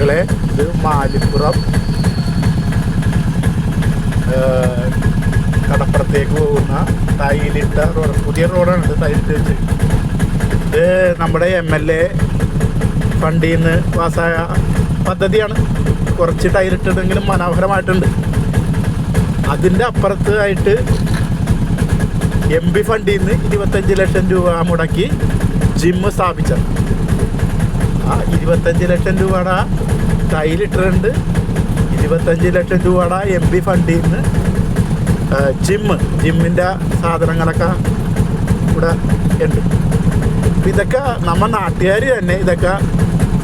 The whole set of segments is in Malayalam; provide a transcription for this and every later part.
സുഹൃത്തുക്കളെ, ഇത് മാലിപ്പുറം കടപ്പുറത്തേക്ക് പോകുന്ന ടൈലിട്ട റോഡ്, പുതിയ റോഡാണ് ഇത്. ടൈലിട്ട് വെച്ച് ഇത് നമ്മുടെ MLA ഫണ്ടിൽ നിന്ന് പാസ്സായ പദ്ധതിയാണ്. കുറച്ച് ടൈലിട്ടിട്ടെങ്കിലും മനോഹരമായിട്ടുണ്ട്. അതിൻ്റെ അപ്പുറത്ത് ആയിട്ട് MP ഫണ്ടിൽ നിന്ന് 25 ലക്ഷം രൂപ മുടക്കി ജിമ്മ് സ്ഥാപിച്ചത്. ആ 25 ലക്ഷം രൂപയുടെ ടൈലിട്ടിട്ടുണ്ട്. 25 ലക്ഷം രൂപയുടെ MP ഫണ്ടിൽ നിന്ന് ജിമ്മിൻ്റെ സാധനങ്ങളൊക്കെ ഇവിടെ ഉണ്ട്. ഇതൊക്കെ നമ്മൾ നാട്ടുകാർ തന്നെ ഇതൊക്കെ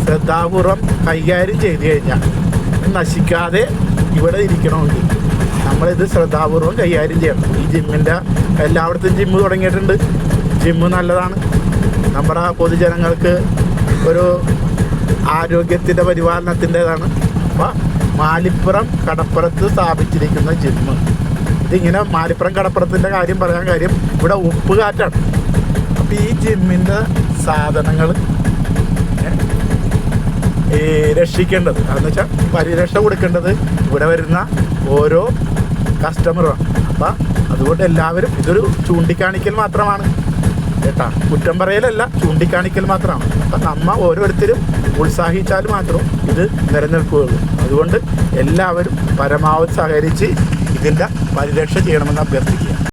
ശ്രദ്ധാപൂർവം കൈകാര്യം ചെയ്ത് കഴിഞ്ഞാൽ നശിക്കാതെ ഇവിടെ ഇരിക്കണമെങ്കിൽ നമ്മളിത് ശ്രദ്ധാപൂർവം കൈകാര്യം ചെയ്യണം. ഈ ജിമ്മിൻ്റെ എല്ലായിടത്തും ജിമ്മ് തുടങ്ങിയിട്ടുണ്ട്. ജിമ്മ് നല്ലതാണ്. നമ്മുടെ പൊതുജനങ്ങൾക്ക് ഒരു ആരോഗ്യത്തിൻ്റെ പരിപാലനത്തിൻ്റെതാണ്. അപ്പോൾ മാലിപ്പുറം കടപ്പുറത്ത് സ്ഥാപിച്ചിരിക്കുന്ന ജിമ്മ്, ഇതിങ്ങനെ മാലിപ്പുറം കടപ്പുറത്തിൻ്റെ കാര്യം പറയാൻ കാര്യം ഇവിടെ ഉപ്പ് കാറ്റാണ്. അപ്പോൾ ഈ ജിമ്മിൻ്റെ സാധനങ്ങൾ ഈ രക്ഷിക്കേണ്ടത്, അതെന്ന് വെച്ചാൽ പരിരക്ഷ കൊടുക്കേണ്ടത് ഇവിടെ വരുന്ന ഓരോ കസ്റ്റമറുമാണ്. അപ്പം അതുകൊണ്ട് എല്ലാവരും ഇതൊരു ചൂണ്ടിക്കാണിക്കൽ മാത്രമാണ് കേട്ടാ, കുറ്റം പറയലല്ല, ചൂണ്ടിക്കാണിക്കൽ മാത്രമാണ്. അപ്പം നമ്മൾ ഓരോരുത്തരും ഉത്സാഹിച്ചാൽ മാത്രം ഇത് നിലനിൽക്കുകയുള്ളൂ. അതുകൊണ്ട് എല്ലാവരും പരമാവധി സഹകരിച്ച് ഇതിൻ്റെ പരിരക്ഷ ചെയ്യണമെന്ന് അഭ്യർത്ഥിക്കുക.